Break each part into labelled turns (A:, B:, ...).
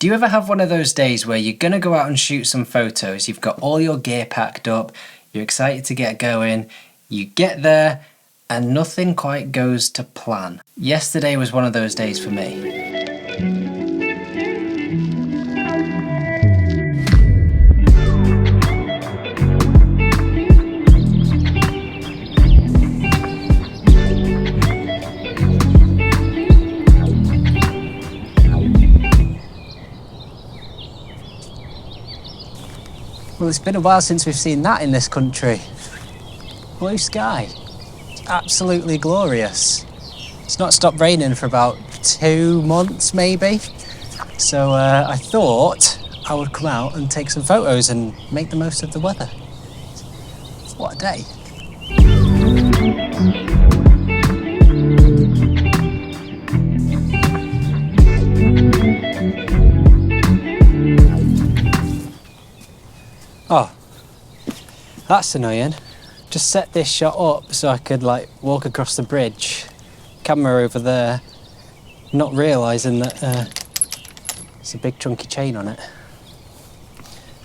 A: Do you ever have one of those days where you're going to go out and shoot some photos, you've got all your gear packed up, you're excited to get going, you get there and nothing quite goes to plan? Yesterday was one of those days for me. Well, it's been a while since we've seen that in this country. Blue sky. It's absolutely glorious. It's not stopped raining for about 2 months, maybe. So I thought I would come out and take some photos and make the most of the weather. What a day. Oh, that's annoying. Just set this shot up so I could walk across the bridge, camera over there, not realising that there's a big chunky chain on it.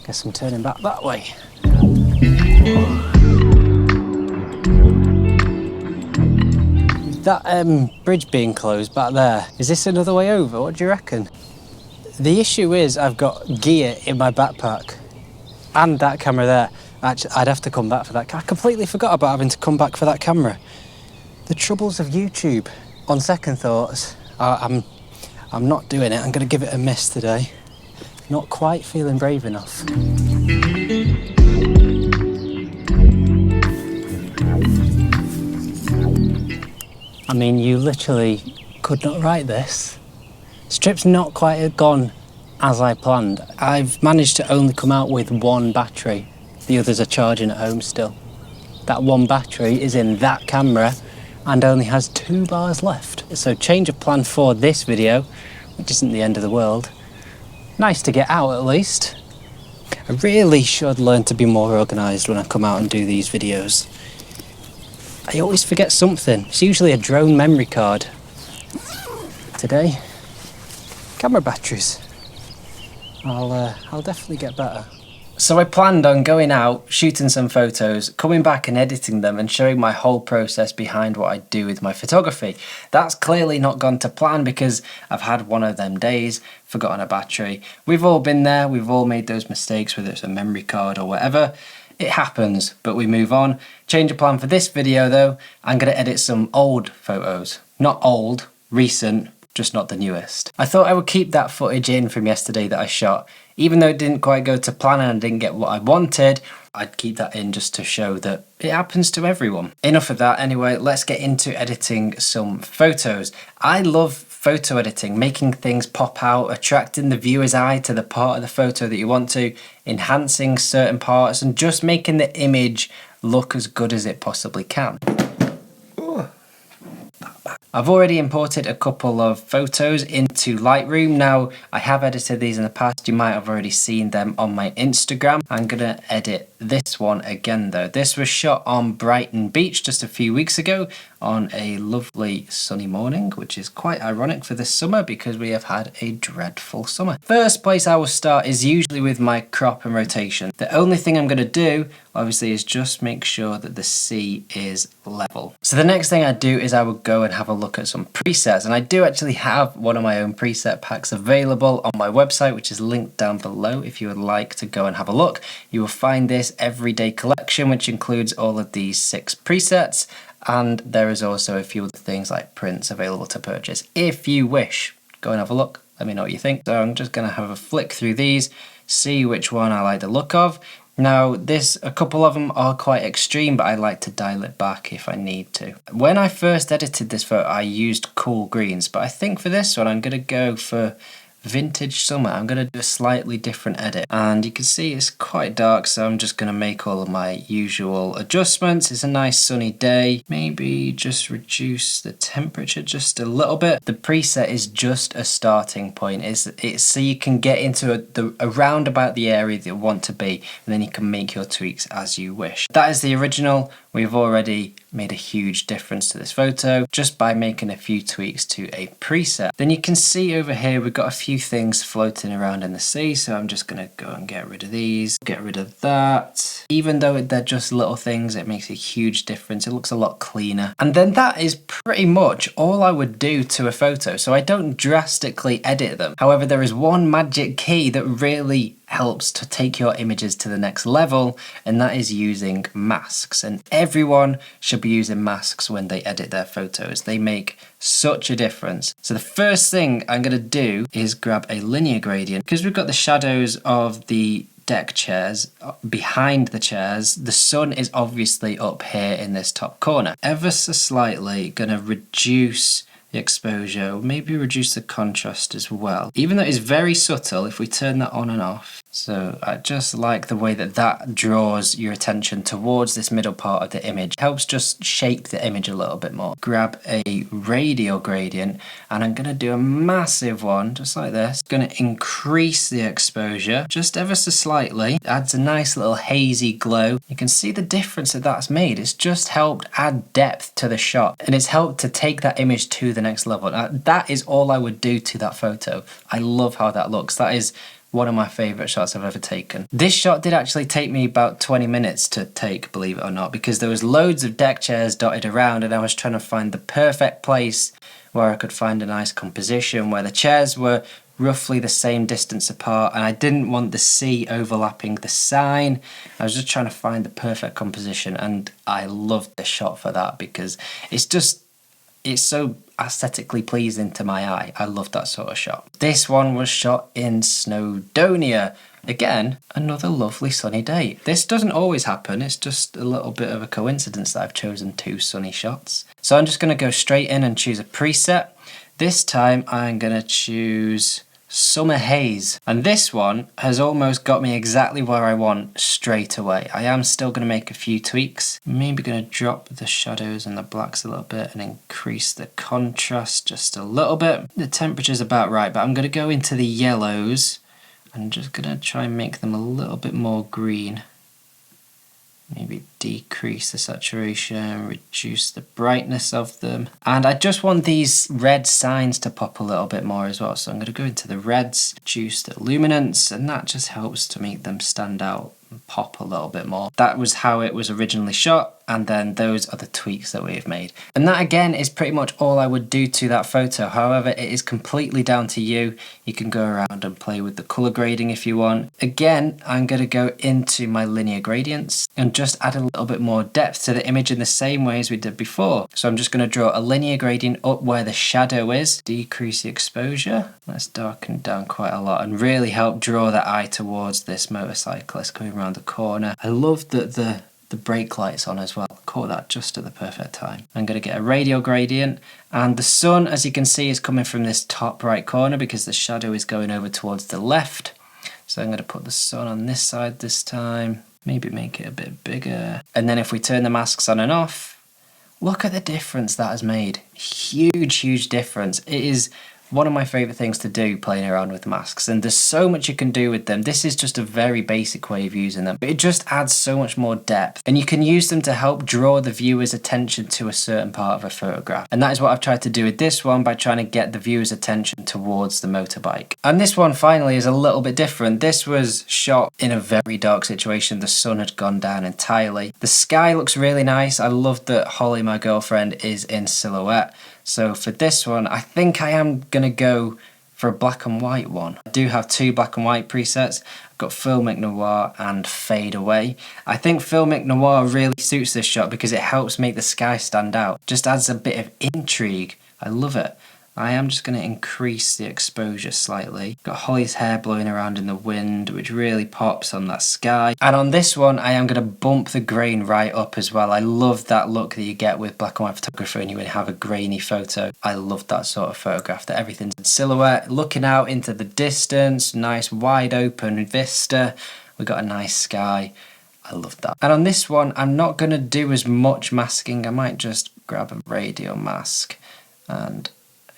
A: Guess I'm turning back that way. That bridge being closed back there, is this another way over? What do you reckon? The issue is I've got gear in my backpack. And that camera there. Actually, I'd have to come back for that. I completely forgot about having to come back for that camera. The troubles of YouTube. On second thoughts, I'm not doing it. I'm going to give it a miss today. Not quite feeling brave enough. I mean, you literally could not write this. Strip's not quite gone as I planned. I've managed to only come out with one battery. The others are charging at home still. That one battery is in that camera and only has 2 bars left. So change of plan for this video, which isn't the end of the world. Nice to get out at least. I really should learn to be more organised when I come out and do these videos. I always forget something. It's usually a drone memory card. Today, camera batteries. I'll definitely get better. So I planned on going out, shooting some photos, coming back and editing them and showing my whole process behind what I do with my photography. That's clearly not gone to plan because I've had one of them days, forgotten a battery. We've all been there, we've all made those mistakes, whether it's a memory card or whatever. It happens, but we move on. Change of plan for this video though, I'm going to edit some old photos. Not old, recent, just not the newest. I thought I would keep that footage in from yesterday that I shot. Even though it didn't quite go to plan and I didn't get what I wanted, I'd keep that in just to show that it happens to everyone. Enough of that anyway, let's get into editing some photos. I love photo editing, making things pop out, attracting the viewer's eye to the part of the photo that you want to, enhancing certain parts and just making the image look as good as it possibly can. I've already imported a couple of photos into Lightroom. Now, I have edited these in the past. You might have already seen them on my Instagram. I'm going to edit this one again though. This was shot on Brighton Beach just a few weeks ago on a lovely sunny morning, which is quite ironic for this summer because we have had a dreadful summer. First place I will start is usually with my crop and rotation. The only thing I'm going to do, obviously, is just make sure that the sea is level. So the next thing I do is I will go and have a look at some presets, and I do actually have one of my own preset packs available on my website, which is linked down below if you would like to go and have a look. You will find this everyday collection, which includes all of these 6 presets, and there is also a few other things like prints available to purchase if you wish. Go and have a look, let me know what you think. So I'm just going to have a flick through these, see which one I like the look of. Now, a couple of them are quite extreme, but I like to dial it back if I need to. When I first edited this photo, I used cool greens, but I think for this one, I'm going to go for vintage summer. I'm going to do a slightly different edit, and you can see it's quite dark, so I'm just going to make all of my usual adjustments. It's a nice sunny day. Maybe just reduce the temperature just a little bit. The preset is just a starting point. It's so you can get into around about the area that you want to be, and then you can make your tweaks as you wish. That is the original. We've already made a huge difference to this photo just by making a few tweaks to a preset. Then you can see over here we've got a few things floating around in the sea, so I'm just going to go and get rid of these, get rid of that. Even though they're just little things, it makes a huge difference. It looks a lot cleaner. And then that is pretty much all I would do to a photo, so I don't drastically edit them. However, there is one magic key that really helps to take your images to the next level, and that is using masks. And everyone should be using masks when they edit their photos. They make such a difference. So the first thing I'm going to do is grab a linear gradient. Because we've got the shadows of the deck chairs behind the chairs, the sun is obviously up here in this top corner. Ever so slightly going to reduce the exposure, maybe reduce the contrast as well. Even though it's very subtle, if we turn that on and off. So I just like the way that that draws your attention towards this middle part of the image. It helps just shape the image a little bit more. Grab a radial gradient and I'm going to do a massive one, just like this. Going to increase the exposure just ever so slightly. It adds a nice little hazy glow. You can see the difference that that's made. It's just helped add depth to the shot, and it's helped to take that image to the next level. That is all I would do to that photo. I love how that looks. That is one of my favourite shots I've ever taken. This shot did actually take me about 20 minutes to take, believe it or not, because there was loads of deck chairs dotted around and I was trying to find the perfect place where I could find a nice composition, where the chairs were roughly the same distance apart and I didn't want the sea overlapping the sign. I was just trying to find the perfect composition, and I loved the shot for that because it's so aesthetically pleasing to my eye. I love that sort of shot. This one was shot in Snowdonia. Again, another lovely sunny day. This doesn't always happen. It's just a little bit of a coincidence that I've chosen 2 sunny shots. So I'm just going to go straight in and choose a preset. This time I'm going to choose Summer Haze, and this one has almost got me exactly where I want straight away. I am still going to make a few tweaks. Maybe going to drop the shadows and the blacks a little bit and increase the contrast just a little bit. The temperature's about right, but I'm going to go into the yellows and just going to try and make them a little bit more green. Maybe decrease the saturation, reduce the brightness of them. And I just want these red signs to pop a little bit more as well. So I'm going to go into the reds, reduce the luminance, and that just helps to make them stand out and pop a little bit more. That was how it was originally shot, and then those are the tweaks that we've made. And that again is pretty much all I would do to that photo. However, it is completely down to you. You can go around and play with the color grading if you want. Again, I'm going to go into my linear gradients and just add a little bit more depth to the image in the same way as we did before. So I'm just going to draw a linear gradient up where the shadow is, decrease the exposure. Let's darken down quite a lot and really help draw the eye towards this motorcyclist coming around the corner. I love that the brake lights on as well. Caught that just at the perfect time. I'm going to get a radial gradient, and the sun, as you can see, is coming from this top right corner because the shadow is going over towards the left. So I'm going to put the sun on this side this time, maybe make it a bit bigger. And then if we turn the masks on and off, look at the difference that has made. Huge difference. It is one of my favourite things to do, playing around with masks, and there's so much you can do with them. This is just a very basic way of using them, but it just adds so much more depth, and you can use them to help draw the viewer's attention to a certain part of a photograph. And that is what I've tried to do with this one by trying to get the viewer's attention towards the motorbike. And this one finally is a little bit different. This was shot in a very dark situation. The sun had gone down entirely. The sky looks really nice. I love that Holly, my girlfriend, is in silhouette. So for this one, I think I am going to go for a black and white one. I do have 2 black and white presets. I've got Filmic Noir and Fade Away. I think Filmic Noir really suits this shot because it helps make the sky stand out. Just adds a bit of intrigue. I love it. I am just going to increase the exposure slightly. Got Holly's hair blowing around in the wind, which really pops on that sky. And on this one, I am going to bump the grain right up as well. I love that look that you get with black and white photography when you have a grainy photo. I love that sort of photograph, that everything's in silhouette, looking out into the distance, nice wide open vista. We got a nice sky. I love that. And on this one, I'm not going to do as much masking. I might just grab a radial mask and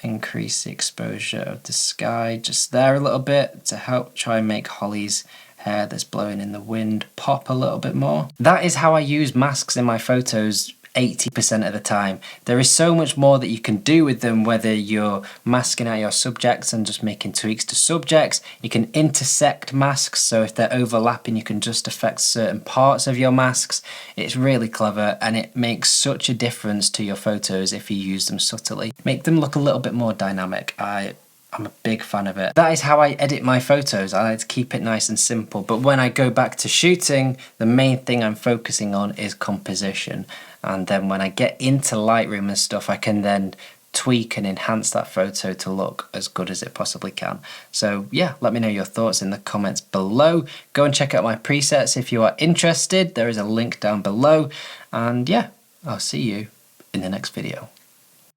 A: increase the exposure of the sky just there a little bit to help try and make Holly's hair that's blowing in the wind pop a little bit more. That is how I use masks in my photos 80% of the time. There is so much more that you can do with them, whether you're masking out your subjects and just making tweaks to subjects. You can intersect masks, so if they're overlapping you can just affect certain parts of your masks. It's really clever and it makes such a difference to your photos if you use them subtly. Make them look a little bit more dynamic. I'm a big fan of it. That is how I edit my photos. I like to keep it nice and simple, but when I go back to shooting, the main thing I'm focusing on is composition. And then when I get into Lightroom and stuff, I can then tweak and enhance that photo to look as good as it possibly can. So yeah, let me know your thoughts in the comments below. Go and check out my presets if you are interested. There is a link down below. And yeah, I'll see you in the next video.